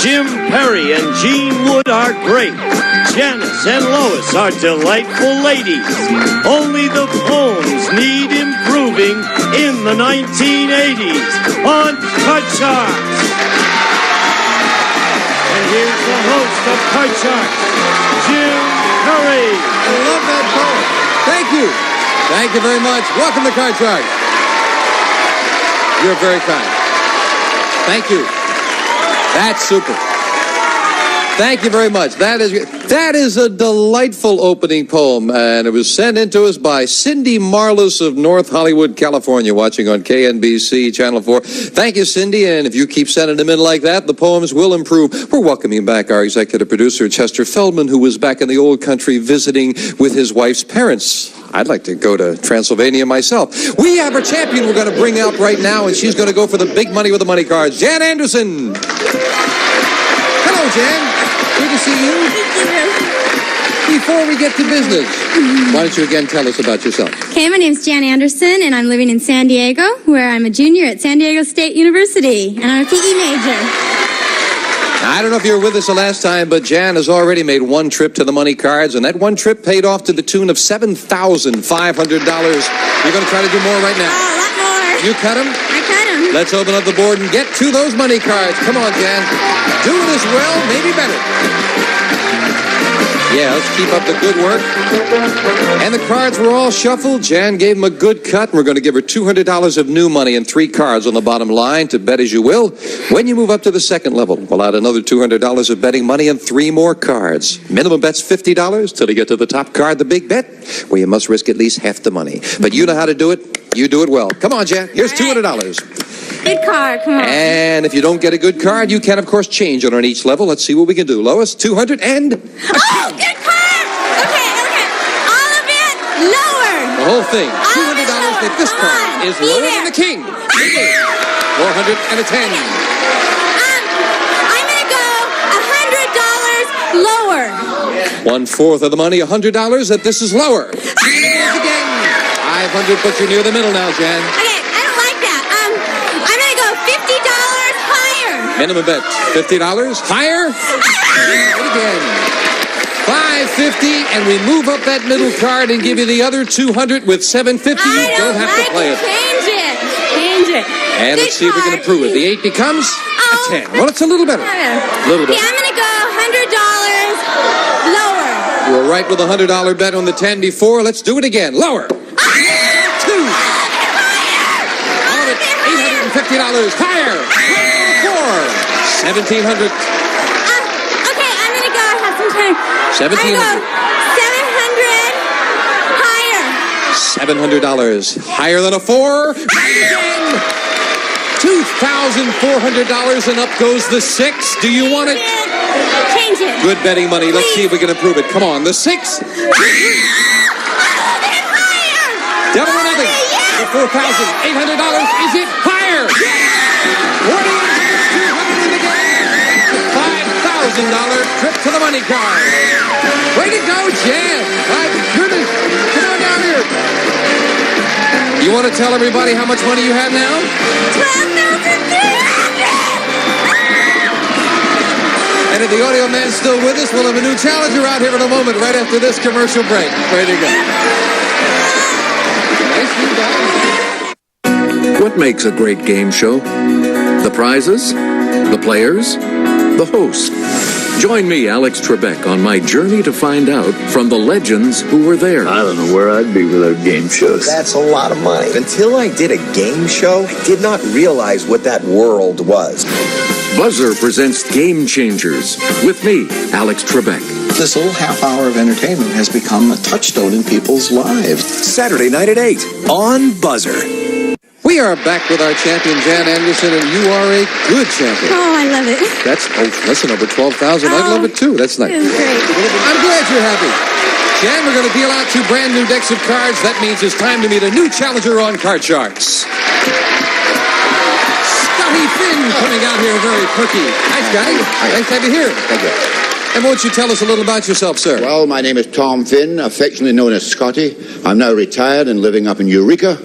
Jim Perry and Jean Wood are great. Janice and Lois are delightful ladies. Only the poems need improving in the 1980s on Cut Charts. And here's the host of Cut Charts, Jim Perry. I love that poem. Thank you. Thank you very much. Welcome to Cut Charts. You're very kind. Thank you. That's super. Thank you very much. That is a delightful opening poem, and it was sent in to us by Cindy Marlis of North Hollywood, California, watching on KNBC Channel 4. Thank you, Cindy, and if you keep sending them in like that, the poems will improve. We're welcoming back our executive producer, Chester Feldman, who was back in the old country visiting with his wife's parents. I'd like to go to Transylvania myself. We have our champion we're going to bring out right now, and she's going to go for the big money with the money cards. Jan Anderson. Hello, Jan. Good to see you. Before we get to business, why don't you again tell us about yourself? Okay, my name's Jan Anderson, and I'm living in San Diego, where I'm a junior at San Diego State University, and I'm a PE major. I don't know if you were with us the last time, but Jan has already made one trip to the money cards, and that one trip paid off to the tune of $7,500. You're going to try to do more right now. Oh, a lot more. You cut them? I cut them. Let's open up the board and get to those money cards. Come on, Jan. Do it as well, maybe better. Yeah, let's keep up the good work. And the cards were all shuffled. Jan gave him a good cut. We're going to give her $200 of new money and 3 cards on the bottom line to bet as you will. When you move up to the second level, we'll add another $200 of betting money and 3 more cards. Minimum bet's $50 till you get to the top card, the big bet, where you must risk at least half the money. But you know how to do it. You do it well. Come on, Jan. Here's $200. Good card, come on. And if you don't get a good card, you can, of course, change it on each level. Let's see what we can do. Lois, 200 and... Oh, good card! Okay. All of it lower. The whole thing. $200 that this card is lower than the king. 410. I'm going to go $100 lower. 1/4 of the money, $100 that this is lower. Again. 500 puts you near the middle now, Jan. Okay, I don't like that. I'm going to go $50 higher. Minimum bet, $50 higher. Again. $550, and we move up that middle card and give you the other $200 with $750. You don't have to play it. Change it. And Good let's see if we can improve it. The 8 becomes a 10. Well, it's a little better. A little bit. Yeah, I'm going to go $100 lower. You were right with a $100 bet on the 10 before. Let's do it again. Lower. 2. All of it, $850 higher. 4. $1,700. Okay, I'm going to go. I have some time. $1,700 higher. $700 higher than a 4. $2,400 and up goes the 6. Do you want it? Change it. Good betting money. Let's see if we can improve it. Come on, the 6. Double or nothing. The $4,800. Is it higher? $200 in the game. $5,000 trip to the money card. Way to go, Jan. My goodness. Come on down here. You want to tell everybody how much money you have now? $12,300. And if the audio man's still with us, we'll have a new challenger out here in a moment right after this commercial break. Way to go. What makes a great game show? The prizes? The players? The host? Join me, Alex Trebek, on my journey to find out from the legends who were there. I don't know where I'd be without game shows. That's a lot of money. Until I did a game show, I did not realize what that world was. Buzzer presents Game Changers with me, Alex Trebek. This little half hour of entertainment has become a touchstone in people's lives. Saturday night at 8 on Buzzer. We are back with our champion, Jan Anderson, and you are a good champion. Oh, I love it. Listen, over 12,000. I'd love it too. That's nice. It was great. I'm glad you're happy. Jan, we're going to deal out 2 brand new decks of cards. That means it's time to meet a new challenger on Card Charts. Scotty Finn coming out here very perky. Hi, Scotty. Nice to have you here. Thank you. And won't you tell us a little about yourself, sir? Well, my name is Tom Finn, affectionately known as Scotty. I'm now retired and living up in Eureka.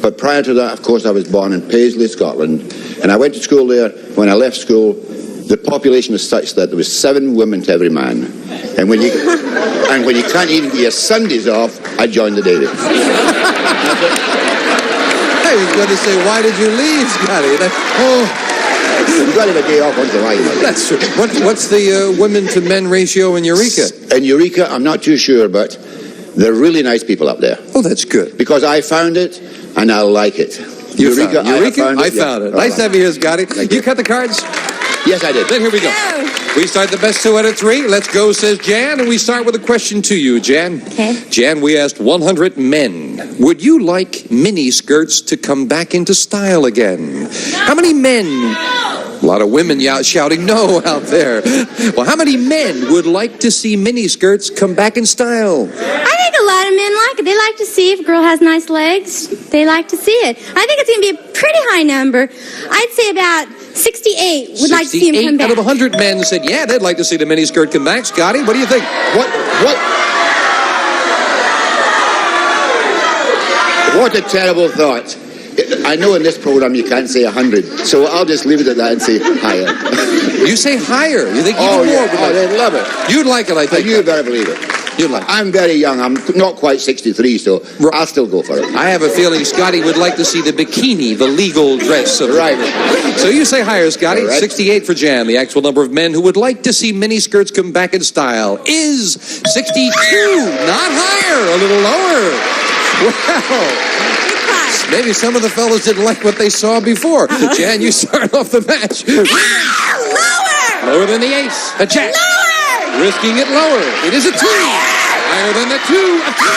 But prior to that, of course, I was born in Paisley, Scotland. And I went to school there. When I left school, the population was such that there was 7 women to every man. And when you can't even get your Sundays off, I joined the Daily. I was going to say, why did you leave, Scotty? You've got to have a day off once in a while. That's true. What's the women to men ratio in Eureka? In Eureka, I'm not too sure, but they're really nice people up there. Oh, that's good. Because I found it, and I like it. Eureka? I found it. Yeah. Nice to have you here, Scotty. You cut the cards? Yes, I did. Then here we go. We start the best 2 out of 3. Let's go, says Jan, and we start with a question to you, Jan. Okay. Jan, we asked 100 men, would you like mini skirts to come back into style again? How many men? A lot of women shouting no out there. Well, how many men would like to see mini skirts come back in style? I think a lot of men like it. They like to see if a girl has nice legs. They like to see it. I think it's going to be a pretty high number. I'd say about 68 would like to see him come back. 68 out of 100 men said, yeah, they'd like to see the mini skirt come back. Scotty, what do you think? What a terrible thought. I know in this program you can't say 100, so I'll just leave it at that and say higher. You say higher. You think even more? Yeah. They'd love it. You'd like it, I think. You better believe it. You'd like it. I'm very young. I'm not quite 63, so I'll still go for it. I have a feeling Scotty would like to see the bikini, the legal dress. Right. So you say higher, Scotty. Right. 68 for Jan. The actual number of men who would like to see mini skirts come back in style is 62. Not higher, a little lower. Well, maybe some of the fellas didn't like what they saw before. Jan, you start off the match. Lower! Lower than the ace. A jack. Lower! Risking it lower. It is a 2. Higher than the 2. A 3.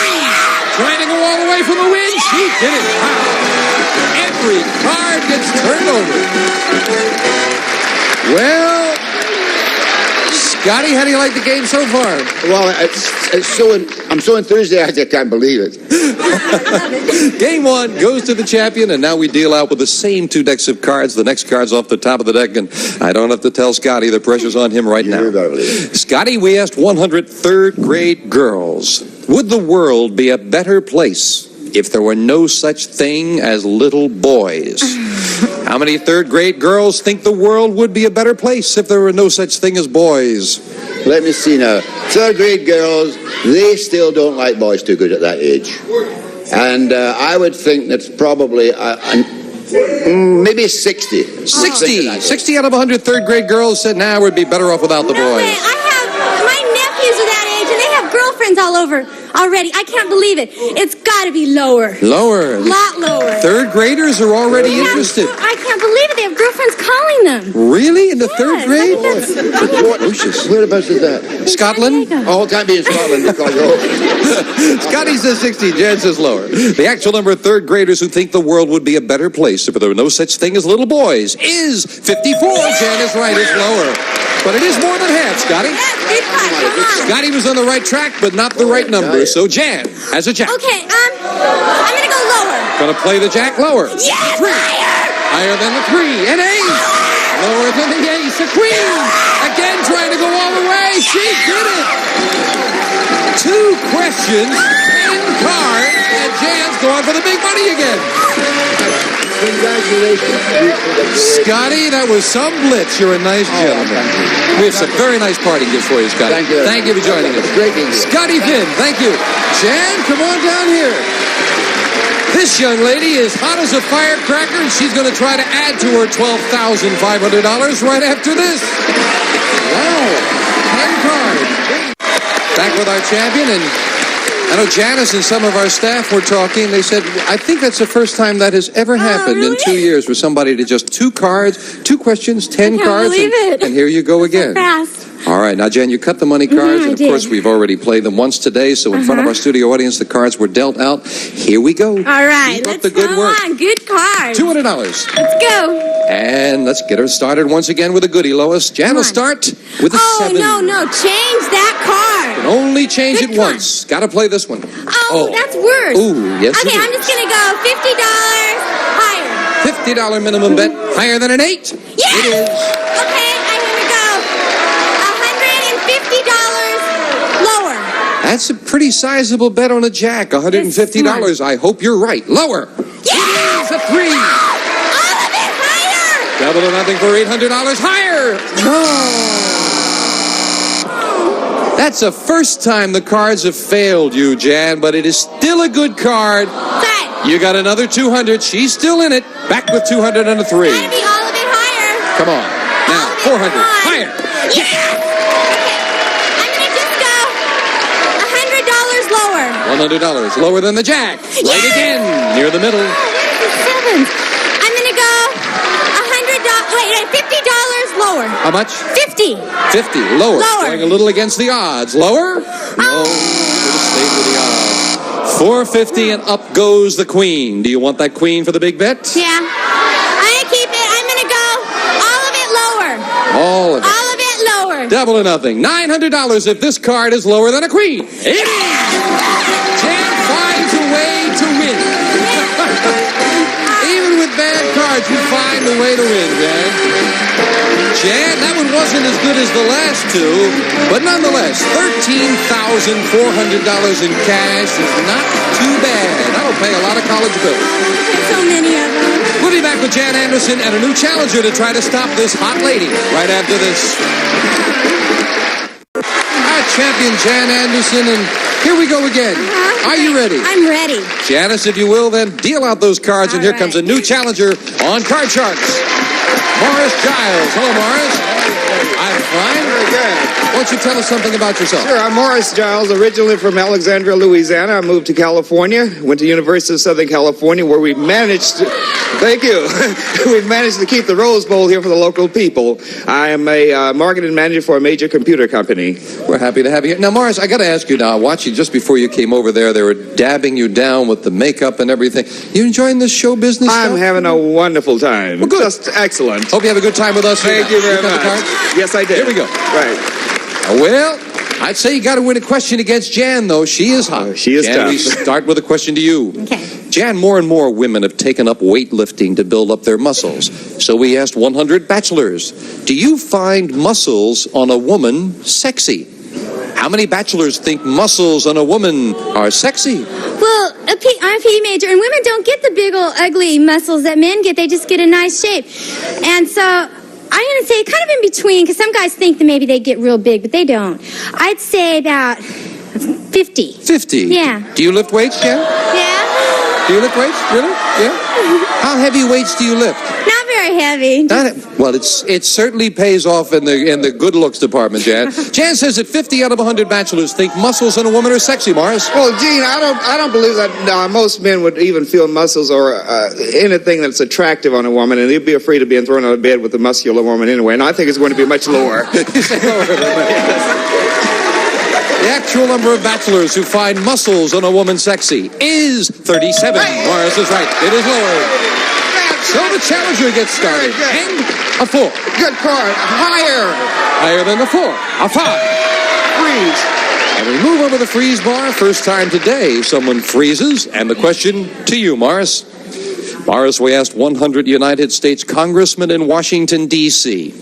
Trying to go all the way for the win. She did it. Wow. Every card gets turned over. Well, Scotty, how do you like the game so far? Well, I'm so enthusiastic I can't believe it. Game 1 goes to the champion, and now we deal out with the same 2 decks of cards. The next card's off the top of the deck, and I don't have to tell Scotty the pressure's on him right now. Scotty, we asked 100 third-grade girls, would the world be a better place if there were no such thing as little boys? How many third-grade girls think the world would be a better place if there were no such thing as boys? Let me see now. Third-grade girls, they still don't like boys too good at that age. And I would think that's probably maybe 60. 60 out of 100 third-grade girls said, nah, we'd be better off without the boys. No way. My nephews are that age, and they have girlfriends all over already. I can't believe it. It's got to be lower. Lower. A lot lower. Third graders are already interested. I can't believe it. They have girlfriends calling them. Really? In the third grade? Whereabouts is that? Scotland? Oh, it can't be in Scotland because Scotty says 60, Jan says lower. The actual number of third graders who think the world would be a better place if there were no such thing as little boys is 54. Jan is right, it's lower. But it is more than half, Scotty. Scotty was on the right track, but not the right number. So Jan has a jack. Okay, I'm going to go lower. Gonna play the jack lower. Yes, 3. higher! Higher than the 3. An ace. Lower than the ace. A queen. Again trying to go all the way. She did it. 2 questions, 10 cards, and Jan's going for the big money again. Congratulations. Scotty, that was some blitz. You're a nice gentleman. We have some very nice party gifts for you, Scotty. Thank you. Thank you for joining us. Great being here. Scotty Finn, thank you. Jan, come on down here. This young lady is hot as a firecracker, and she's going to try to add to her $12,500 right after this. Wow. 10 cards. Back with our champion, and I know Janice and some of our staff were talking. They said, I think that's the first time that has ever happened in 2 years for somebody to just 2 cards, 2 questions, 10 cards. Believe it. And here you go again. So fast. All right, now, Jen, you cut the money cards, and of course, we've already played them once today, so in front of our studio audience, the cards were dealt out. Here we go. All right, Keep up let's the good work. on. Good cards. $200. Let's go. And let's get her started once again with a goodie, Lois. Jan will start with a 7. No, change that card. Can only change Good it once. Got to play this one. Oh, that's worse. Ooh, yes. Okay, I'm just going to go $50 higher. $50 minimum bet. Higher than an 8. Yes! It is. Okay, I'm going to go $150 lower. That's a pretty sizable bet on a jack. $150. I hope you're right. Lower. Yes! It is a 3. All of it higher. Double or nothing for $800. Higher! No! That's the first time the cards have failed you, Jan, but it is still a good card. Right. You got another 200. She's still in it. Back with 203. Gotta be all of it higher. Come on. Now, 400. Higher. Yeah! I'm gonna just go $100 lower. $100. Lower than the jack. Right again. Near the middle. Oh, where's the sevens? I'm gonna go $50 lower. How much? 50. 50. Lower. Lower. Going a little against the odds. Lower? No. Should have stayed with the odds. 450 and up goes the queen. Do you want that queen for the big bet? Yeah. I'm gonna keep it. I'm gonna go all of it lower. All of it. All of it lower. Double or nothing. $900 if this card is lower than a queen. It is! Jan finds a way to win. Even with bad cards, you find a way to win, Jan. Jan, that one wasn't as good as the last two, but nonetheless, $13,400 in cash is not too bad. That'll pay a lot of college bills. So many of them. We'll be back with Jan Anderson and a new challenger to try to stop this hot lady right after this. Our champion, Jan Anderson, and here we go again. Are you ready? I'm ready. Janice, if you will, then deal out those cards, and here comes a new challenger on Card Sharks. Morris Giles. Hello, Morris. I'm fine. Very good. Why don't you tell us something about yourself? Sure, I'm Morris Giles, originally from Alexandria, Louisiana. I moved to California, went to University of Southern California, where we managed to, thank you, we've managed to keep the Rose Bowl here for the local people. I am a marketing manager for a major computer company. We're happy to have you. Now, Morris, I got to ask you now, watching just before you came over there, they were dabbing you down with the makeup and everything. You enjoying this show business I'm stuff? having a wonderful time. Well, good. Just excellent. Hope you have a good time with us. Thank you very got much. the cards? Yes, I did. Here we go. Right. Well, I'd say you got to win a question against Jan, though. She is hot. She is Jan, tough. we start with a question to you. Okay. Jan, more and more women have taken up weightlifting to build up their muscles. So we asked 100 bachelors, do you find muscles on a woman sexy? How many bachelors think muscles on a woman are sexy? Well, I'm a PE major, and women don't get the big old ugly muscles that men get. They just get a nice shape. And so I'm going to say kind of in between, because some guys think that maybe they get real big, but they don't. I'd say about 50. 50? Yeah. Do you lift weights, Jan? Yeah? Do you lift weights? Really? Yeah? How heavy weights do you lift? Not very heavy. Well, it certainly pays off in the good looks department, Jan. Jan says that 50 out of 100 bachelors think muscles in a woman are sexy, Morris. Well, Gene, I don't believe that most men would even feel muscles or anything that's attractive on a woman, and they'd be afraid of being thrown out of bed with a muscular woman anyway. And I think it's going to be much lower. The actual number of bachelors who find muscles on a woman sexy is 37. Morris is right. It is lower. So the challenger gets started. And a 4. Good card. Higher. Higher than the 4. A 5. Freeze. And we move over the freeze bar. First time today someone freezes. And the question to you, Morris. Morris, we asked 100 United States congressmen in Washington, D.C.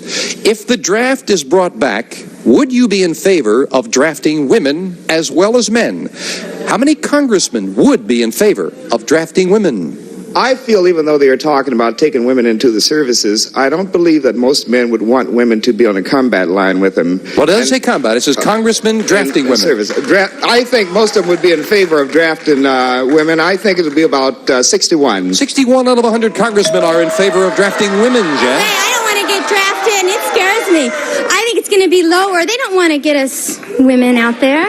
If the draft is brought back, would you be in favor of drafting women as well as men? How many congressmen would be in favor of drafting women? I feel even though they are talking about taking women into the services, I don't believe that most men would want women to be on a combat line with them. Well, it doesn't say combat. It says congressmen drafting women. Service. I think most of them would be in favor of drafting women. I think it would be about 61. 61 out of 100 congressmen are in favor of drafting women, Jan. Hey, I don't want to get drafted, and it scares me. I think it's going to be lower. They don't want to get us women out there.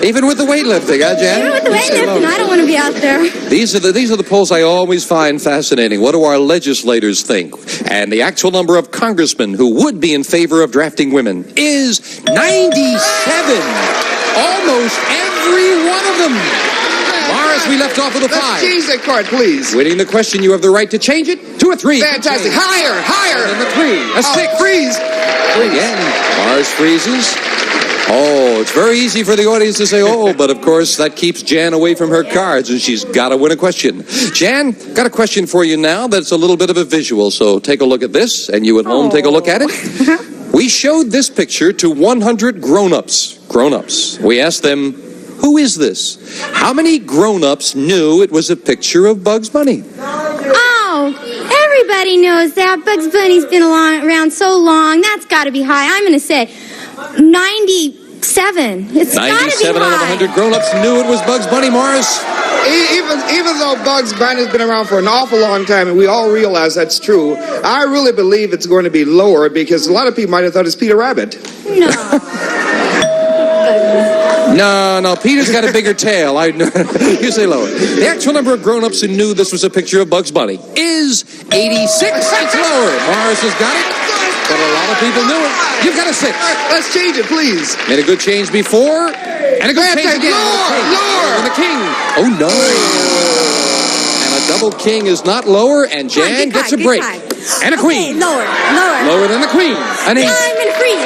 Even with the weightlifting, huh, Jan? Even with the weightlifting, I don't want to be out there. These are the polls I always find fascinating. What do our legislators think? And the actual number of congressmen who would be in favor of drafting women is 97. Almost every one of them. Morris, we left off with a 5. Let's change that card, please. Winning the question, you have the right to change it to a 3. Fantastic. Higher. And the 3. A 6. Freeze. Again, Morris freezes. Oh, it's very easy for the audience to say, oh, but of course that keeps Jan away from her cards, and she's got to win a question. Jan, got a question for you now that's a little bit of a visual, so take a look at this, and you at home take a look at it. We showed this picture to 100 grown-ups. We asked them, who is this? How many grown-ups knew it was a picture of Bugs Bunny? Oh, everybody knows that. Bugs Bunny's been around so long. That's got to be high. I'm going to say 97. It's got to be 97 out of high. 100 grown-ups knew it was Bugs Bunny, Morris. Even though Bugs Bunny's been around for an awful long time, and we all realize that's true, I really believe it's going to be lower because a lot of people might have thought it's Peter Rabbit. No. No, Peter's got a bigger tail. You say lower. The actual number of grown-ups who knew this was a picture of Bugs Bunny is 86. It's lower. Morris has got it, but a lot of people knew it. You've got a 6. Let's change it, please. Made a good change before, and a good change again. Lower. And the king. Oh, no. And a double king is not lower, and Jan gets a break. And a queen. Lower. Lower than the queen. An 8. I'm going to freeze.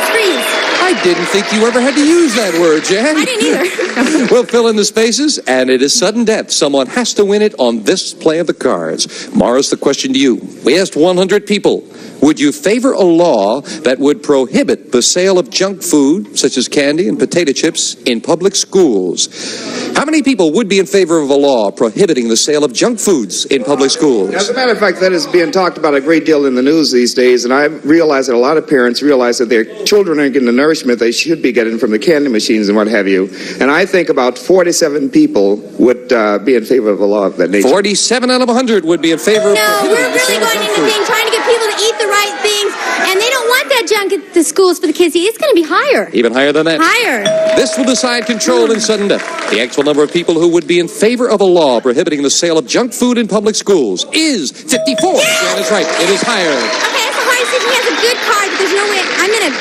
I didn't think you ever had to use that word, Jan. I didn't either. We'll fill in the spaces, and it is sudden death. Someone has to win it on this play of the cards. Morris, the question to you. We asked 100 people, would you favor a law that would prohibit the sale of junk food, such as candy and potato chips, in public schools? How many people would be in favor of a law prohibiting the sale of junk foods in public schools? As a matter of fact, that is being talked about a great deal in the news these days, and I realize that a lot of parents realize that their children aren't getting the nourishment they should be getting from the candy machines and what have you. And I think about 47 people would be in favor of a law of that nature. 47 out of 100 would be in favor of No, we're prohibiting the really sale of going junk into food. things, trying to get people to eat the right things, and they don't want that junk at the schools for the kids to eat. It's going to be higher. Even higher than that. Higher. This will decide control in sudden death. The actual number of people who would be in favor of a law prohibiting the sale of junk food in public schools is 54. Yeah, that's right. It is higher. Okay, that's a hard decision. He has a good card, but there's no way. I'm going to...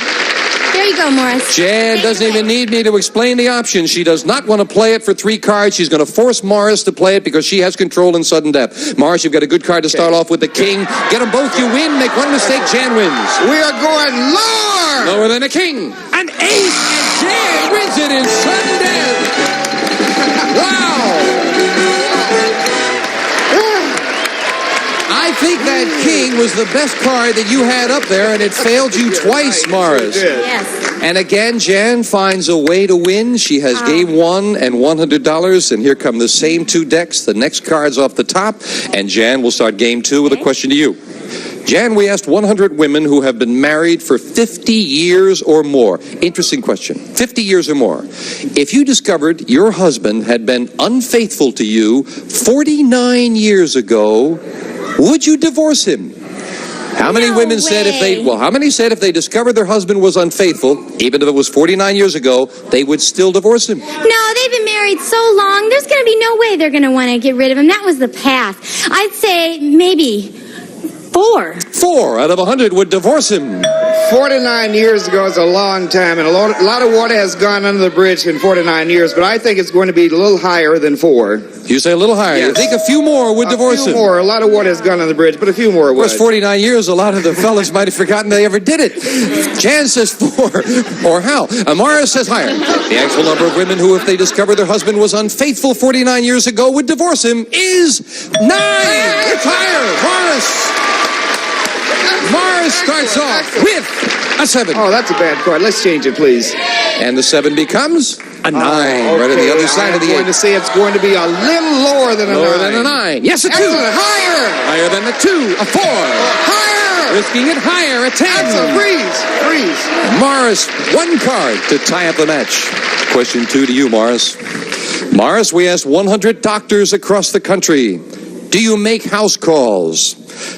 There you go, Morris. Jan doesn't even need me to explain the options. She does not want to play it for 3 cards. She's going to force Morris to play it because she has control in sudden death. Morris, you've got a good card to start off with the king. Get them both, you win. Make one mistake, Jan wins. We are going lower! Lower than a king. An 8, and Jan wins it in sudden death. Wow. I think that king was the best card that you had up there, and it failed you twice, Morris. Yes. And again, Jan finds a way to win. She has game 1 and $100, and here come the same 2 decks. The next card's off the top, and Jan will start game 2 with a question to you. Jan, we asked 100 women who have been married for 50 years or more. Interesting question. 50 years or more. If you discovered your husband had been unfaithful to you 49 years ago, would you divorce him? How many women said if they discovered their husband was unfaithful, even if it was 49 years ago, they would still divorce him? No, they've been married so long, there's going to be no way they're going to want to get rid of him. That was the past. I'd say maybe 4. 4 out of 100 would divorce him. 49 years ago is a long time, and a lot of water has gone under the bridge in 49 years, but I think it's going to be a little higher than 4. You say a little higher. Yes. You think a few more would divorce him? A few more. A lot of water has gone under the bridge, but a few more would. Of course, 49 years, a lot of the fellas might have forgotten they ever did it. Jan says 4. Or how? Amara says higher. The actual number of women who, if they discovered their husband was unfaithful 49 years ago, would divorce him is 9. It's higher. Morris starts off with a 7. Oh, that's a bad card. Let's change it, please. And the 7 becomes a 9, right on the other side of the 8. I'm going to say it's going to be a little lower than a 9. Lower than a 9. Yes, a 2. Excellent. Higher. Higher than a 2. A 4. Higher. Risking it higher. A 10. That's a freeze. Morris, 1 card to tie up the match. Question 2 to you, Morris. Morris, we asked 100 doctors across the country, do you make house calls?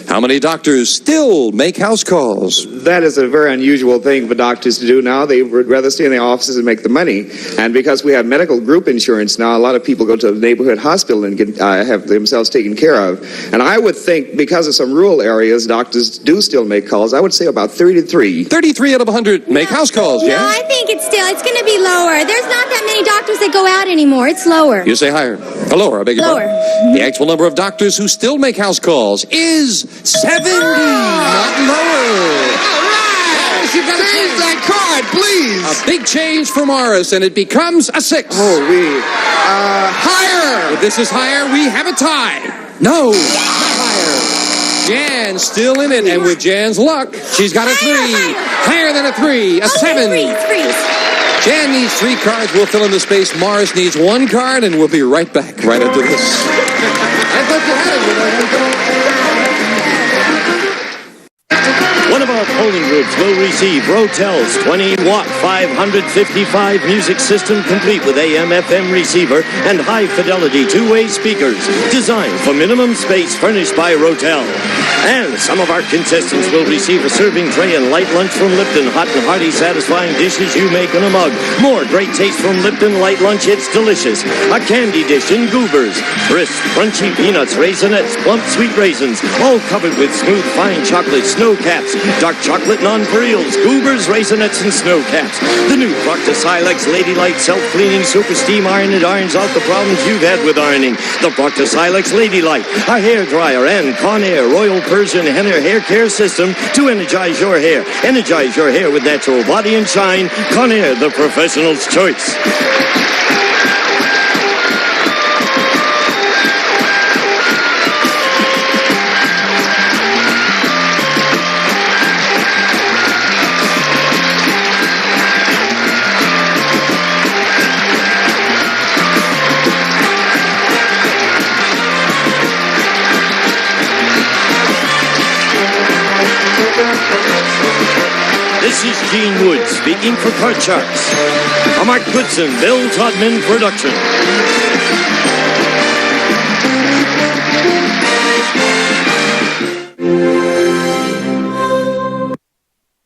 How many doctors still make house calls? That is a very unusual thing for doctors to do now. They would rather stay in their offices and make the money. And because we have medical group insurance now, a lot of people go to the neighborhood hospital and get, have themselves taken care of. And I would think because of some rural areas, doctors do still make calls. I would say about 33. 33 out of 100 make house calls, No, yeah? I think it's going to be lower. There's not that many doctors that go out anymore. It's lower. You say higher. Lower, I beg your Lower. pardon. The actual number of doctors who still make house calls is 70, not lower. All right. Yes, you've got to Change that card, please. A big change for Morris, and it becomes a 6. Higher. If this is higher, we have a tie. No, not higher. Jan still in it, and with Jan's luck, she's got a 3. Higher than a 3, a 7. Freeze. Jan needs 3 cards. We'll fill in the space. Morris needs 1 card, and we'll be right back right after this. I thought you had it. Woods will receive Rotel's 20-watt 555 music system complete with AM/FM receiver and high-fidelity two-way speakers designed for minimum space, furnished by Rotel. And some of our contestants will receive a serving tray and light lunch from Lipton. Hot and hearty, satisfying dishes you make in a mug. More great taste from Lipton Light Lunch. It's delicious. A candy dish in goobers. Crisp, crunchy peanuts, raisinets, plump sweet raisins, all covered with smooth, fine chocolate snow caps. Dark chocolate nonpareils, goobers, raisinets, and snow caps. The new Proctor Silex Ladylite self-cleaning super steam iron. It irons out the problems you've had with ironing. The Proctor Silex Ladylite, a hair dryer, and Conair Royal Persian Henna hair care system to energize your hair. Energize your hair with natural body and shine. Conair, the professional's choice. This is Gene Wood speaking for Card Sharks. A Mark Goodson-Bill Todman production.